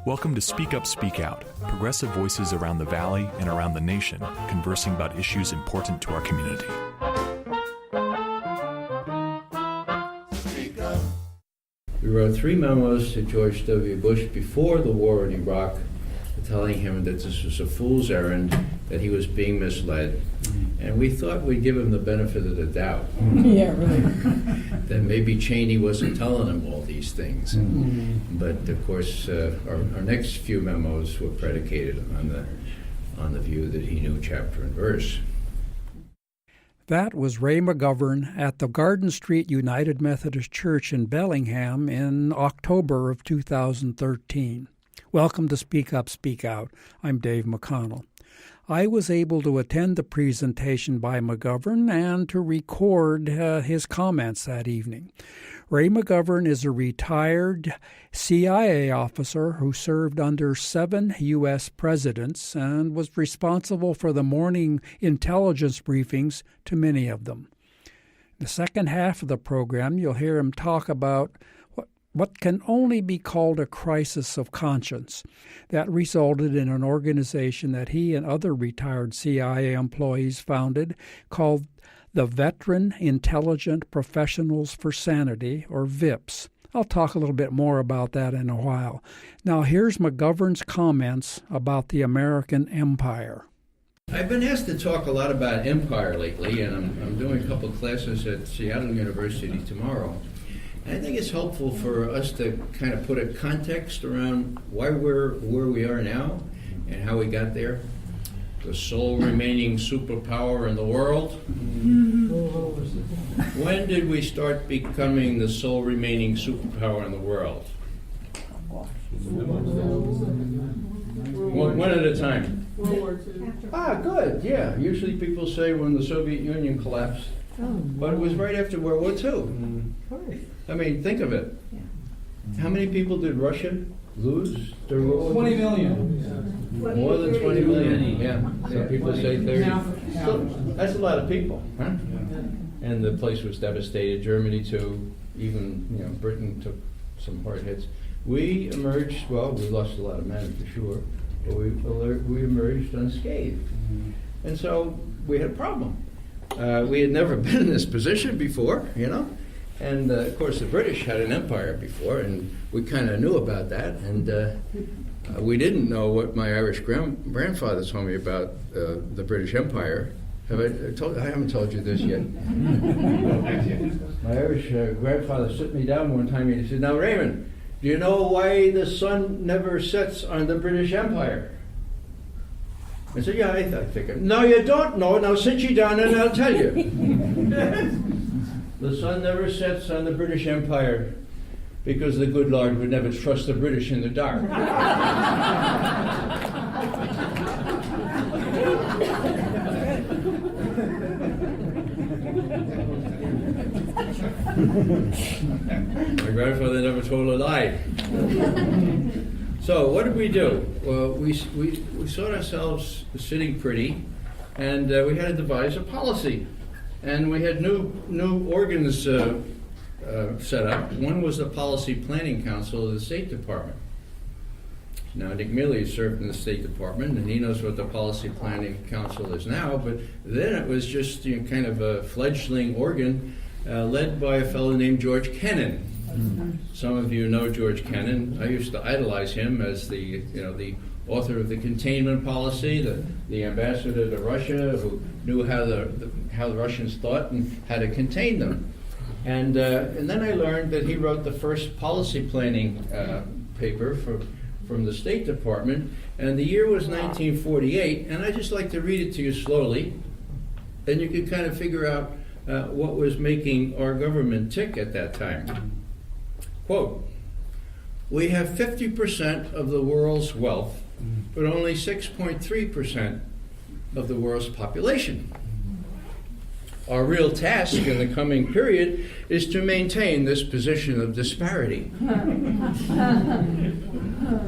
Welcome to Speak Up, Speak Out, progressive voices around the Valley and around the nation conversing about issues important to our community. We wrote 3 memos to George W. Bush before the war in Iraq, telling him that this was a fool's errand, that he was being misled. And we thought we'd give him the benefit of the doubt. Yeah, right. That maybe Cheney wasn't telling him all these things. But of course, our next few memos were predicated on the view that he knew chapter and verse. That was Ray McGovern at the Garden Street United Methodist Church in Bellingham in October of 2013. Welcome to Speak Up, Speak Out. I'm Dave McConnell. I was able to attend the presentation by McGovern and to record his comments that evening. Ray McGovern is a retired CIA officer who served under 7 U.S. presidents and was responsible for the morning intelligence briefings to many of them. In the second half of the program, you'll hear him talk about what can only be called a crisis of conscience that resulted in an organization that he and other retired CIA employees founded called the Veteran Intelligent Professionals for Sanity, or VIPS. I'll talk a little bit more about that in a while. Now, here's McGovern's comments about the American empire. I've been asked to talk a lot about empire lately, and I'm doing a couple classes at Seattle University tomorrow. And I think it's helpful for us to kind of put a context around why we're where we are now and how we got there. The sole remaining superpower in the world. When did we start becoming the sole remaining superpower in the world? One at a time. World War II. Good, yeah. Usually people say when the Soviet Union collapsed, but it was right after World War II. I mean, think of it. How many people did Russia lose during World War 20 million. More than 20 million, yeah. Some people say 30. So, that's a lot of people, huh? And the place was devastated. Germany too. Even Britain took some hard hits. We emerged. Well, we lost a lot of men for sure, but we emerged unscathed. And so we had a problem. We had never been in this position before, And of course, the British had an empire before, and we kind of knew about that. And we didn't know what my Irish grandfather told me about the British Empire. I haven't told you this yet. My Irish grandfather sit me down one time and he said, "Now, Raymond, do you know why the sun never sets on the British Empire?" I said, "Yeah, I think." "No, you don't know. Now sit you down and I'll tell you." The sun never sets on the British Empire because the good Lord would never trust the British in the dark. My grandfather never told a lie. So what did we do? Well, we saw ourselves sitting pretty, and we had to devise a policy. And we had new organs set up. One was the Policy Planning Council of the State Department. Now, Nick Milley served in the State Department, and he knows what the Policy Planning Council is now, but then it was just kind of a fledgling organ led by a fellow named George Kennan. Some of you know George Kennan. I used to idolize him as the author of the containment policy, the ambassador to Russia, who knew how the Russians thought and how to contain them. And then I learned that he wrote the first policy planning paper from the State Department, and the year was 1948. And I'd just like to read it to you slowly, and you can kind of figure out what was making our government tick at that time. Quote, "We have 50% of the world's wealth, but only 6.3% of the world's population. Our real task in the coming period is to maintain this position of disparity.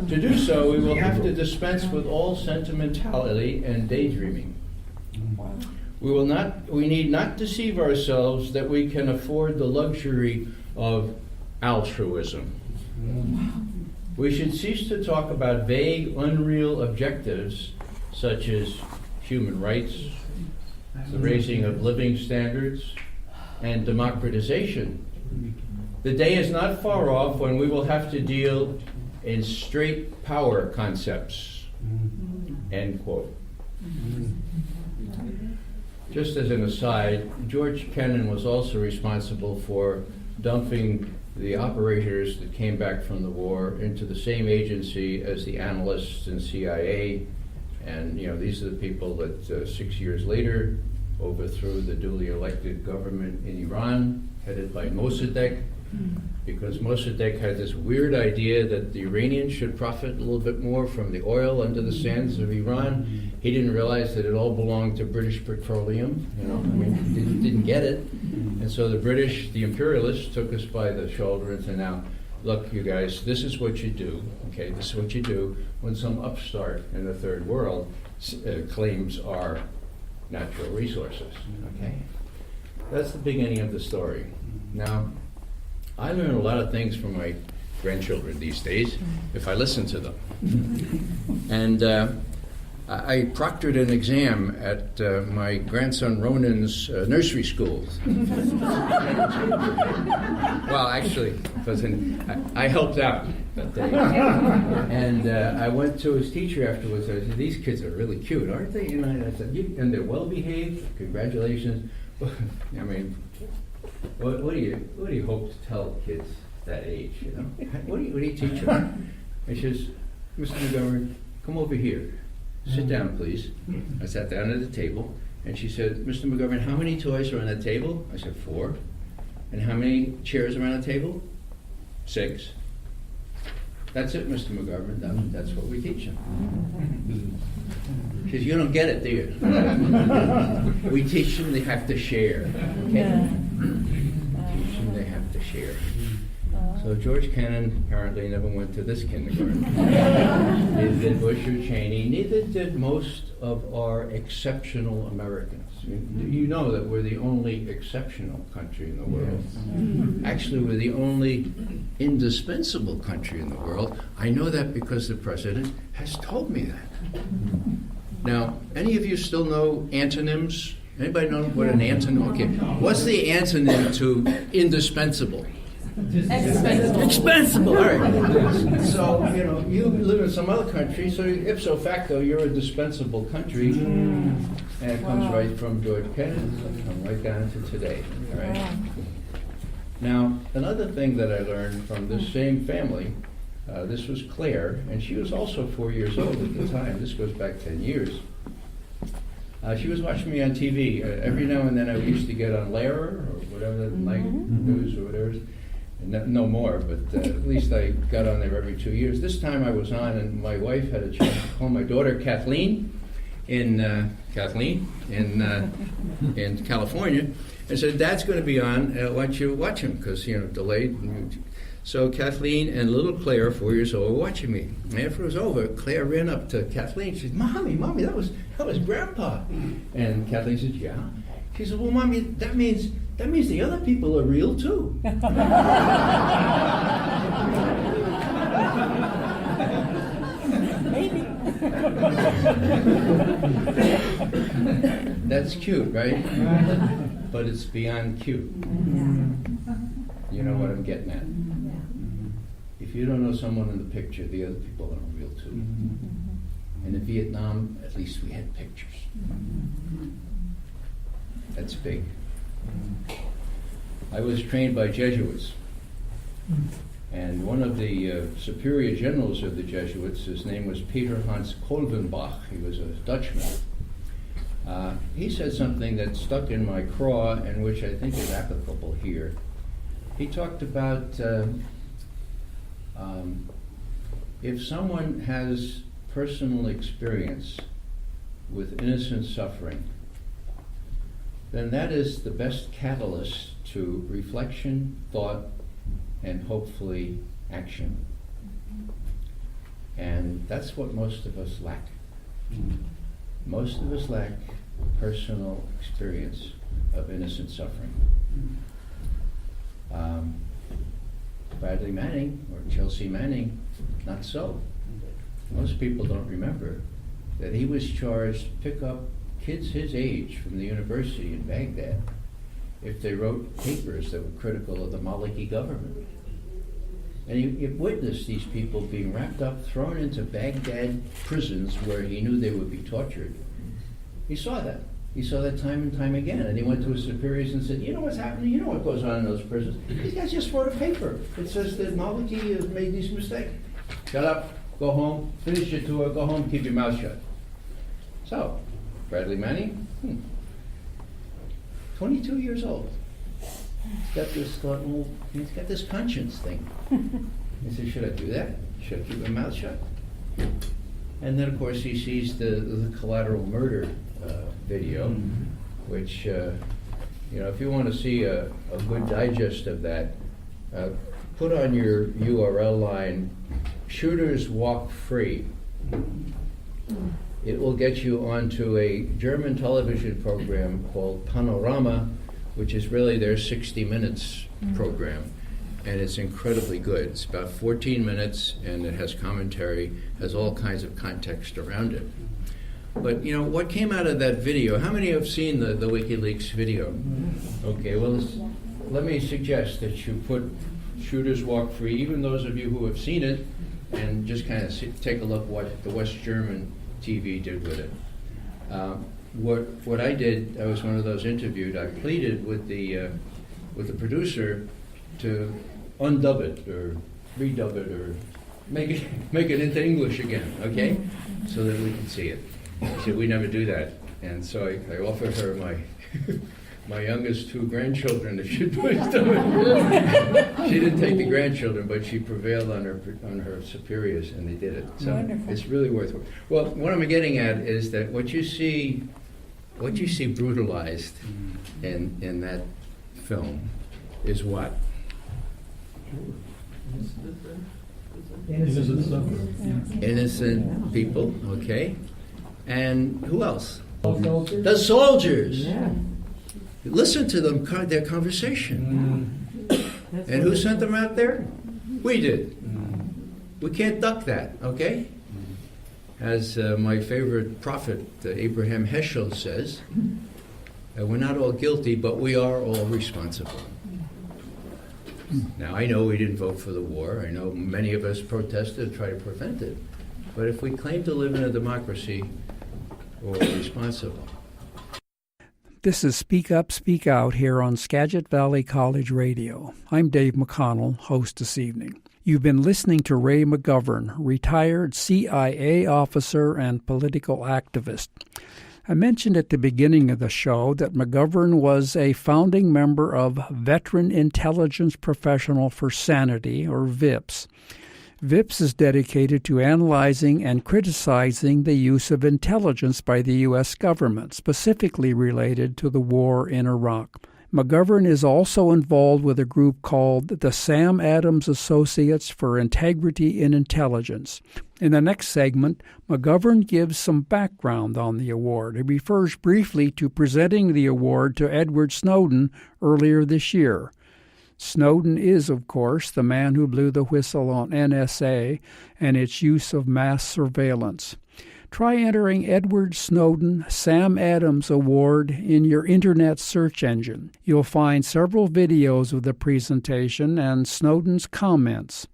To do so, we will have to dispense with all sentimentality and daydreaming. We need not deceive ourselves that we can afford the luxury of altruism. We should cease to talk about vague, unreal objectives such as human rights, the raising of living standards, and democratization. The day is not far off when we will have to deal in straight power concepts. End quote. Just as an aside, George Kennan was also responsible for dumping the operators that came back from the war into the same agency as the analysts in CIA. And these are the people that 6 years later overthrew the duly elected government in Iran, headed by Mossadegh, because Mossadegh had this weird idea that the Iranians should profit a little bit more from the oil under the sands of Iran. He didn't realize that it all belonged to British petroleum, didn't get it. And so the British, the imperialists, took us by the shoulder and said, now, look, you guys, this is what you do, okay? This is what you do when some upstart in the third world claims our natural resources, okay? That's the beginning of the story. Now, I learn a lot of things from my grandchildren these days if I listen to them. And I proctored an exam at my grandson Ronan's nursery school. Well, actually, I helped out that day. And I went to his teacher afterwards. I said, these kids are really cute, aren't they? And I said, and they're well behaved. Congratulations. I mean, what do you hope to tell kids that age? What do you teach them? And she says, Mr. McGovern, come over here. Sit down, please. I sat down at the table, and she said, Mr. McGovern, how many toys are on the table? I said, 4. And how many chairs are on the table? 6. That's it, Mr. McGovern. That's what we teach them. She says, you don't get it, do you? We teach them they have to share. Okay? Teach them they have to share. So George Kennan apparently never went to this kindergarten. Neither did Bush or Cheney. Neither did most of our exceptional Americans. You know that we're the only exceptional country in the world. Actually, we're the only indispensable country in the world. I know that because the president has told me that. Now, any of you still know antonyms? Anybody know what an antonym? Okay, what's the antonym to indispensable? Expensible. All right. So you live in some other country, so ipso facto you're a dispensable country, and it comes right from George Kennan, come right down to today. All right. Now another thing that I learned from this same family, this was Claire, and she was also 4 years old at the time. This goes back 10 years. She was watching me on TV. Every now and then I used to get on Lehrer or whatever, the night news or whatever. No more, but at least I got on there every 2 years. This time I was on, and my wife had a chance to call my daughter Kathleen in California, and said, "Dad's going to be on. Why don't you watch him? Because delayed." So Kathleen and little Claire, 4 years old, were watching me. And after it was over, Claire ran up to Kathleen. She said, "Mommy, that was Grandpa." And Kathleen said, "Yeah." She said, "Well, Mommy, that means the other people are real too." Maybe. That's cute, right? But it's beyond cute. You know what I'm getting at. If you don't know someone in the picture, the other people are real too. And in Vietnam, at least we had pictures. That's big. I was trained by Jesuits, and one of the superior generals of the Jesuits, his name was Peter Hans Kolvenbach. He was a Dutchman. He said something that stuck in my craw and which I think is applicable here. He talked about if someone has personal experience with innocent suffering, then that is the best catalyst to reflection, thought, and hopefully action. And that's what most of us lack. Most of us lack personal experience of innocent suffering. Bradley Manning or Chelsea Manning, not so. Most people don't remember that he was charged to pick up kids his age from the university in Baghdad if they wrote papers that were critical of the Maliki government. And he witnessed these people being wrapped up, thrown into Baghdad prisons where he knew they would be tortured. He saw that. He saw that time and time again. And he went to his superiors and said, you know what's happening? You know what goes on in those prisons? These guys just wrote a paper. It says that Maliki has made these mistakes. Shut up, go home, finish your tour, go home, keep your mouth shut. So, Bradley Manning, 22 years old. He's got this conscience thing. He said, should I do that? Should I keep my mouth shut? And then, of course, he sees the collateral murder video, which, if you want to see a good digest of that, put on your URL line, Shooters Walk Free. It will get you onto a German television program called Panorama, which is really their 60 Minutes program. And it's incredibly good. It's about 14 minutes, and it has commentary, has all kinds of context around it. But, what came out of that video, how many have seen the WikiLeaks video? Okay, well, let me suggest that you put Shooters Walk Free, even those of you who have seen it, and just kind of take a look what the West German TV did with it. What I did, I was one of those interviewed. I pleaded with the producer to undub it or redub it or make it into English again, okay, so that we can see it. She said, we never do that, and so I offered her my youngest 2 grandchildren if she'd please do it. She didn't take the grandchildren, but she prevailed on her superiors, and they did it. So Wonderful. It's really worth it. Well, what I'm getting at is that what you see brutalized in that film is what? Innocent people, okay? And who else? The soldiers. Yeah. Listen to them, their conversation. And who sent them out there? We did. We can't duck that, okay? As my favorite prophet, Abraham Heschel, says, we're not all guilty, but we are all responsible. Now, I know we didn't vote for the war. I know many of us protested and tried to prevent it. But if we claim to live in a democracy, we're responsible. This is Speak Up, Speak Out here on Skagit Valley College Radio. I'm Dave McConnell, host this evening. You've been listening to Ray McGovern, retired CIA officer and political activist. I mentioned at the beginning of the show that McGovern was a founding member of Veteran Intelligence Professional for Sanity, or VIPS. VIPS is dedicated to analyzing and criticizing the use of intelligence by the U.S. government, specifically related to the war in Iraq. McGovern is also involved with a group called the Sam Adams Associates for Integrity in Intelligence. In the next segment, McGovern gives some background on the award. He refers briefly to presenting the award to Edward Snowden earlier this year. Snowden is, of course, the man who blew the whistle on NSA and its use of mass surveillance. Try entering Edward Snowden Sam Adams Award in your Internet search engine. You'll find several videos of the presentation and Snowden's comments.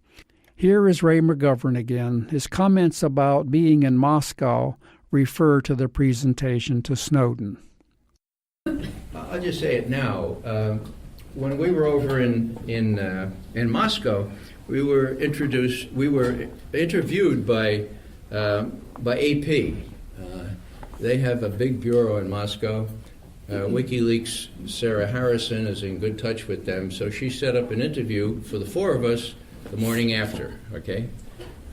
Here is Ray McGovern again. His comments about being in Moscow refer to the presentation to Snowden. I'll just say it now. When we were over in Moscow, we were interviewed by AP. They have a big bureau in Moscow. WikiLeaks' Sarah Harrison is in good touch with them, so she set up an interview for the 4 of us the morning after, okay?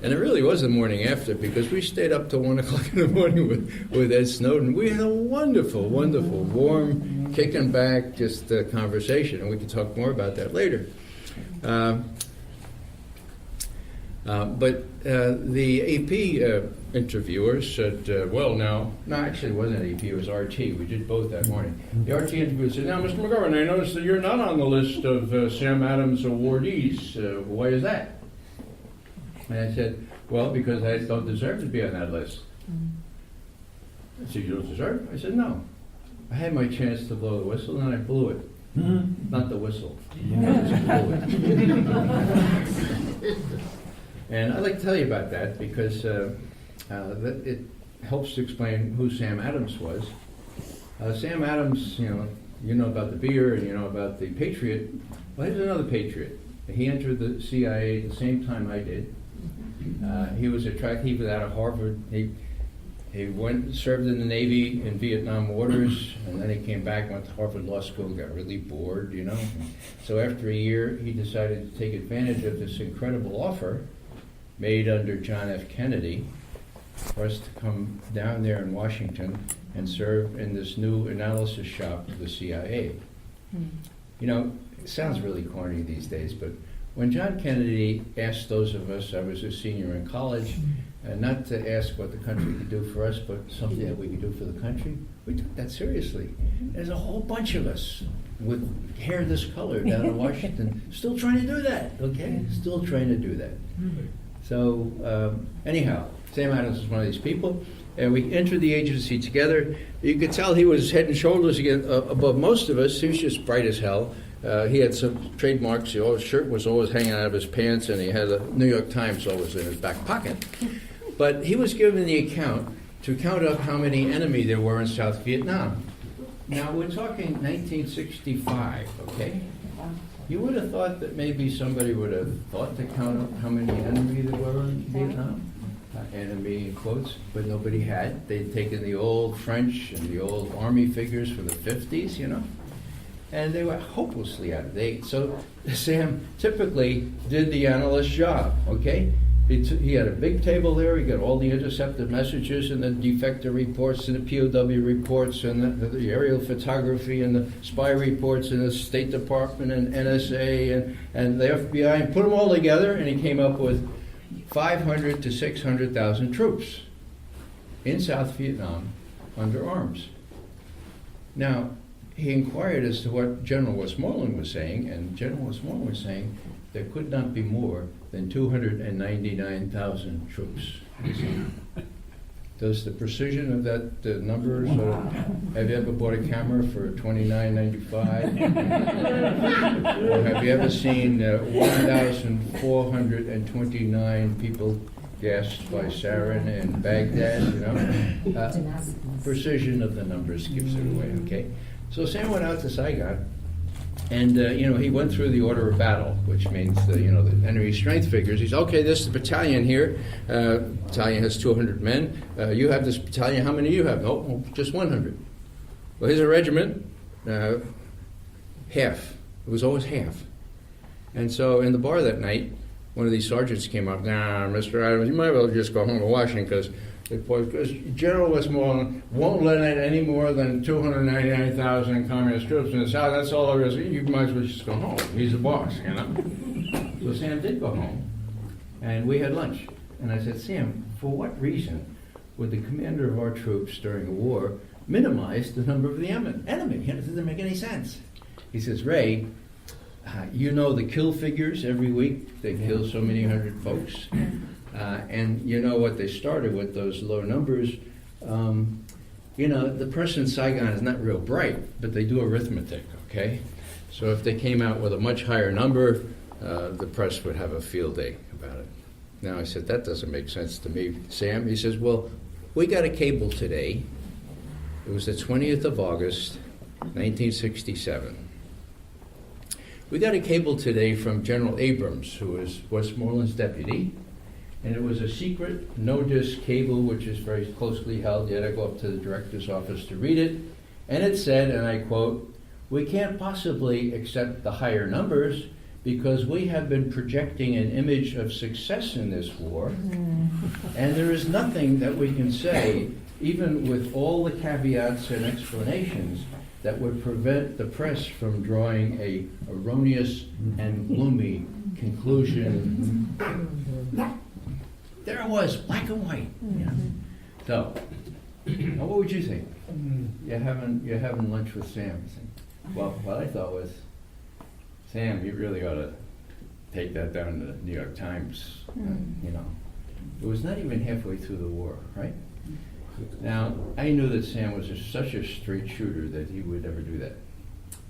And it really was the morning after, because we stayed up till 1 o'clock in the morning with Ed Snowden. We had a wonderful, wonderful, warm, kicking back, just conversation, and we can talk more about that later. But the AP interviewer said, no, actually it wasn't AP, it was RT. We did both that morning. The RT interviewer said, now, Mr. McGovern, I noticed that you're not on the list of Sam Adams awardees. Why is that? And I said, well, because I don't deserve to be on that list. I said, you don't deserve? I said, no. I had my chance to blow the whistle, and I blew it. Not the whistle. I just blew it. And I'd like to tell you about that because it helps to explain who Sam Adams was. Sam Adams, you know about the beer and you know about the Patriot. Well, here's another Patriot. He entered the CIA at the same time I did. He was attracted. He was out of Harvard. He went served in the Navy in Vietnam waters, and then he came back, went to Harvard Law School, got really bored, So after a year, he decided to take advantage of this incredible offer made under John F. Kennedy for us to come down there in Washington and serve in this new analysis shop of the CIA. It sounds really corny these days, but when John Kennedy asked those of us, I was a senior in college, not to ask what the country could do for us, but something that we could do for the country, we took that seriously. There's a whole bunch of us with hair this color down in Washington still trying to do that, okay? Still trying to do that. So anyhow, Sam Adams was one of these people, and we entered the agency together. You could tell he was head and shoulders above most of us. He was just bright as hell. He had some trademarks. His shirt was always hanging out of his pants, and he had the New York Times always in his back pocket. But he was given the account to count up how many enemy there were in South Vietnam. Now, we're talking 1965, okay? You would have thought that maybe somebody would have thought to count up how many enemy there were in Vietnam. Enemy in quotes, but nobody had. They'd taken the old French and the old army figures from the 50s, and they were hopelessly out of date. So Sam typically did the analyst job, okay? He had a big table there. He got all the intercepted messages and the defector reports and the POW reports and the aerial photography and the spy reports and the State Department and NSA and the FBI, and put them all together, and he came up with 500 to 600,000 troops in South Vietnam under arms. Now, he inquired as to what General Westmoreland was saying, and General Westmoreland was saying there could not be more than 299,000 troops. Does the precision of that number, have you ever bought a camera for $29.95? Or have you ever seen 1,429 people gassed by sarin in Baghdad? Precision of the numbers gives it away, okay? So Sam went out to Saigon, and he went through the order of battle, which means the enemy strength figures. He's okay. This is the battalion here. Battalion has 200 men. You have this battalion. How many do you have? No, just 100. Well, here's a regiment. Half. It was always half. And so in the bar that night, one of these sergeants came up. Nah, Mr. Adams, you might as well just go home to Washington because General Westmoreland won't let in any more than 299,000 communist troops in the South. That's all there is. You might as well just go home. He's the boss, So Sam did go home, and we had lunch. And I said, Sam, for what reason would the commander of our troops during a war minimize the number of the enemy? It doesn't make any sense. He says, Ray, the kill figures every week. They kill so many hundred folks. And you know what they started with, those low numbers. The person in Saigon is not real bright, but they do arithmetic, okay? So if they came out with a much higher number, the press would have a field day about it. Now I said, that doesn't make sense to me, Sam. He says, well, we got a cable today. It was the 20th of August, 1967. We got a cable today from General Abrams, who was Westmoreland's deputy. And it was a secret, no-disc cable, which is very closely held. You had to go up to the director's office to read it. And it said, and I quote, we can't possibly accept the higher numbers because we have been projecting an image of success in this war. And there is nothing that we can say, even with all the caveats and explanations, that would prevent the press from drawing a erroneous and gloomy conclusion. There it was, black and white. You know? So, now what would you think? You're having lunch with Sam. Well, what I thought was, Sam, you really ought to take that down to the New York Times. You know, it was not even halfway through the war, right? Now, I knew that Sam was such a straight shooter that he would never do that.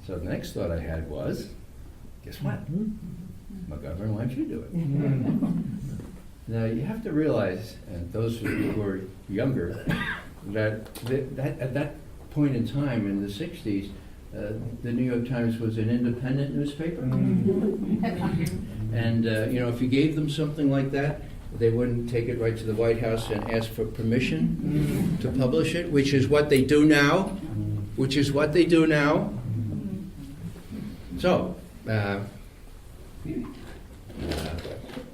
So the next thought I had was, guess what? McGovern, why don't you do it? Now, you have to realize, and those who are younger, that at that point in time in the 60s, the New York Times was an independent newspaper. And, you know, if you gave them something like that, they wouldn't take it right to the White House and ask for permission to publish it, which is what they do now. So,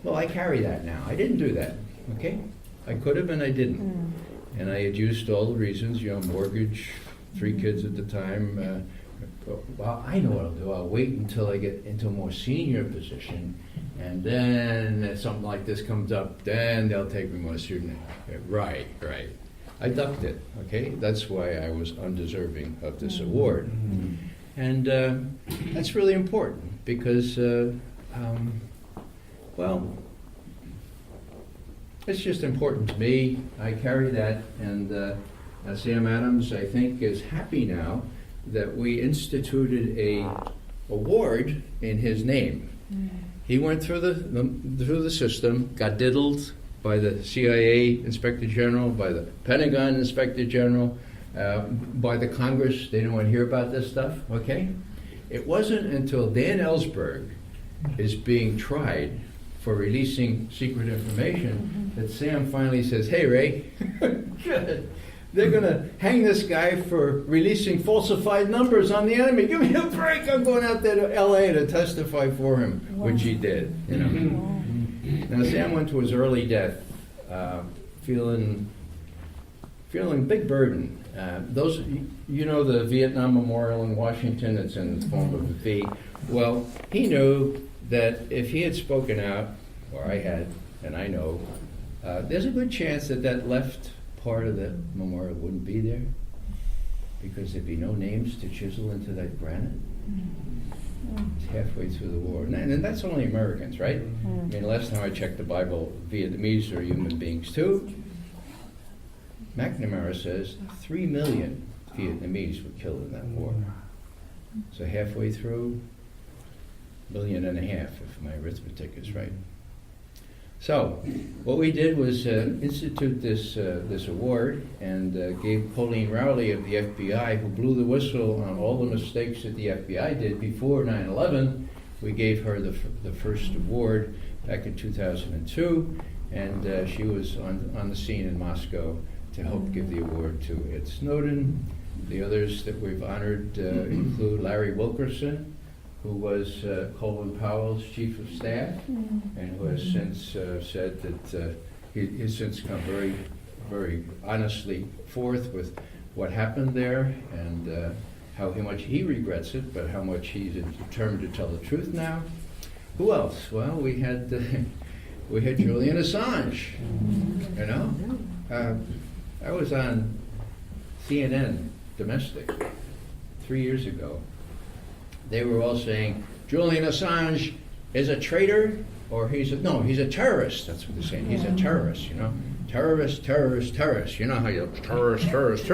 well, I carry that now. I didn't do that, okay? I could have and I didn't. And I had used all the reasons, you know, mortgage, 3 kids at the time. Well, I know what I'll do. I'll wait until I get into a more senior position, and then if something like this comes up, then they'll take me more seriously. Right. I ducked it, okay? That's why I was undeserving of this award. And that's really important because, well, it's just important to me. I carry that, and Sam Adams, I think, is happy now that we instituted a award in his name. He went through the system, got diddled by the CIA Inspector General, by the Pentagon Inspector General, by the Congress. They didn't want to hear about this stuff, okay? It wasn't until Dan Ellsberg is being tried for releasing secret information that Sam finally says, hey, Ray, they're going to hang this guy for releasing falsified numbers on the enemy. Give me a break. I'm going out there to L.A. to testify for him, which he did. You know. Now, Sam went to his early death feeling big burden. Those, you know, the Vietnam Memorial in Washington, it's in the form of a V. Well, he knew that if he had spoken out, or I had, and I know, there's a good chance that that left part of the memorial wouldn't be there because there'd be no names to chisel into that granite. It's halfway through the war. And that's only Americans, right? I mean, last time I checked the Bible, Vietnamese are human beings too. McNamara says 3 million Vietnamese were killed in that war. So halfway through, 1.5 million, if my arithmetic is right. So, what we did was institute this award and gave Pauline Rowley of the FBI, who blew the whistle on all the mistakes that the FBI did before 9/11, we gave her the first award back in 2002, and she was on the scene in Moscow to help give the award to Ed Snowden. The others that we've honored include Larry Wilkerson, who was Colin Powell's chief of staff, and who has since said that he has since come very, very honestly forth with what happened there and how much he regrets it, but how much he's determined to tell the truth now. Who else? Well, we had Julian Assange. You know, I was on CNN domestic 3 years ago. They were all saying, Julian Assange is a traitor, or he's a terrorist. That's what they're saying. He's a terrorist, you know. Terrorist. You know how you terrorist.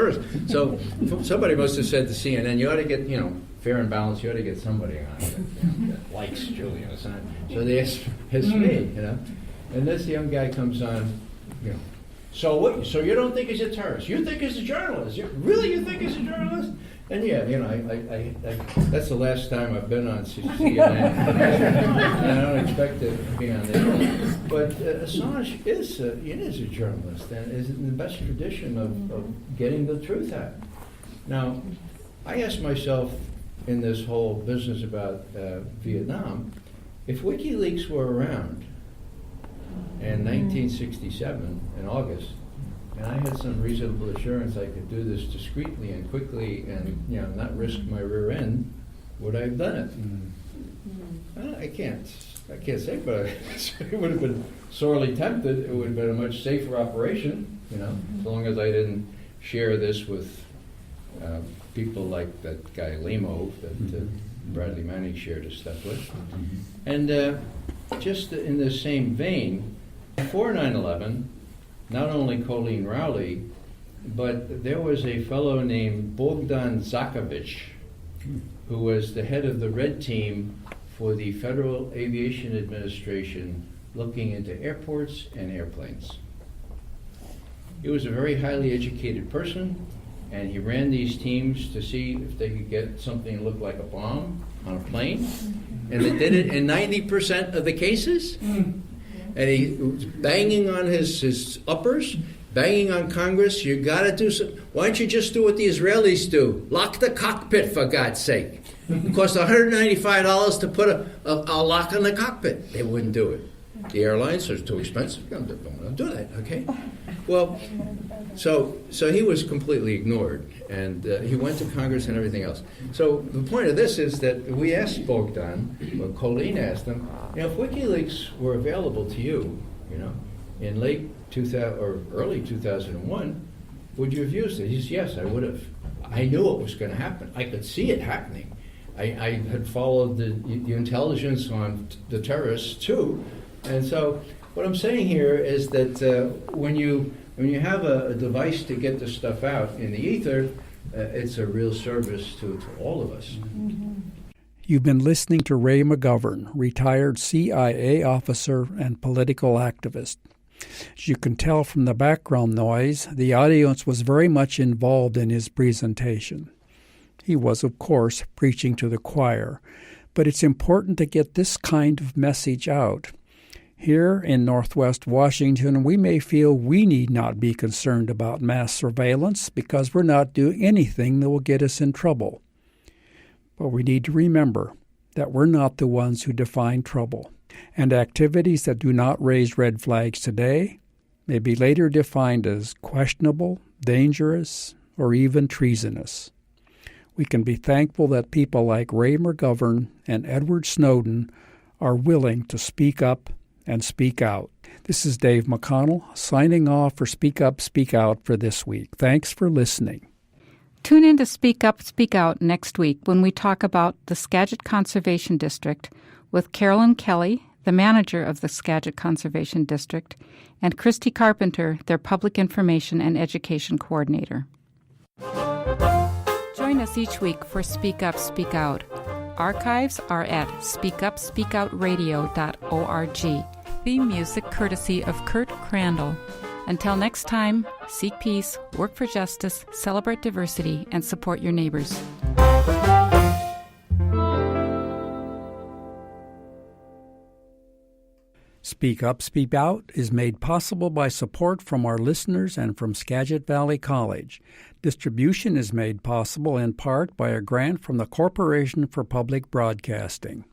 So somebody must have said to CNN, you ought to get, you know, fair and balanced, you ought to get somebody on that likes Julian Assange. So they asked me, you know. And this young guy comes on, you know, so what? So you don't think he's a terrorist? You think he's a journalist? You think he's a journalist? And yeah, you know, I that's the last time I've been on CNN, and I don't expect to be on there. But Assange is a journalist, and is in the best tradition of getting the truth out. Now, I asked myself in this whole business about Vietnam, if WikiLeaks were around in 1967 in August, and I had some reasonable assurance I could do this discreetly and quickly and, you know, not risk my rear end, would I have done it? I can't I can't say, but it would have been sorely tempted. It would have been a much safer operation, as long as I didn't share this with people like that guy Limo that Bradley Manning shared his stuff with. And just in the same vein, before 9/11, not only Colleen Rowley, but there was a fellow named Bogdan Zakovich, who was the head of the Red Team for the Federal Aviation Administration, looking into airports and airplanes. He was a very highly educated person, and he ran these teams to see if they could get something that looked like a bomb on a plane, and they did it in 90% of the cases. And he was banging on his uppers, banging on Congress. You got to do something. Why don't you just do what the Israelis do? Lock the cockpit, for God's sake. It cost $195 to put a lock on the cockpit. They wouldn't do it. The airlines are too expensive. Don't do that, okay? Well, so he was completely ignored, and he went to Congress and everything else. So the point of this is that we asked Bogdan, or Colleen asked him, if WikiLeaks were available to you, in late 2000 or early 2001, would you have used it? He says, yes, I would have. I knew it was going to happen. I could see it happening. I had followed the intelligence on the terrorists too, and so what I'm saying here is that when you have a device to get this stuff out in the ether, it's a real service to all of us. You've been listening to Ray McGovern, retired CIA officer and political activist. As you can tell from the background noise, the audience was very much involved in his presentation. He was, of course, preaching to the choir, but it's important to get this kind of message out. Here in Northwest Washington, we may feel we need not be concerned about mass surveillance because we're not doing anything that will get us in trouble. But we need to remember that we're not the ones who define trouble, and activities that do not raise red flags today may be later defined as questionable, dangerous, or even treasonous. We can be thankful that people like Ray McGovern and Edward Snowden are willing to speak up and speak out. This is Dave McConnell signing off for Speak Up, Speak Out for this week. Thanks for listening. Tune in to Speak Up, Speak Out next week when we talk about the Skagit Conservation District with Carolyn Kelly, the manager of the Skagit Conservation District, and Christy Carpenter, their public information and education coordinator. Join us each week for Speak Up, Speak Out. Archives are at speakupspeakoutradio.org. Theme music courtesy of Kurt Crandall. Until next time, seek peace, work for justice, celebrate diversity, and support your neighbors. Speak Up, Speak Out is made possible by support from our listeners and from Skagit Valley College. Distribution is made possible in part by a grant from the Corporation for Public Broadcasting.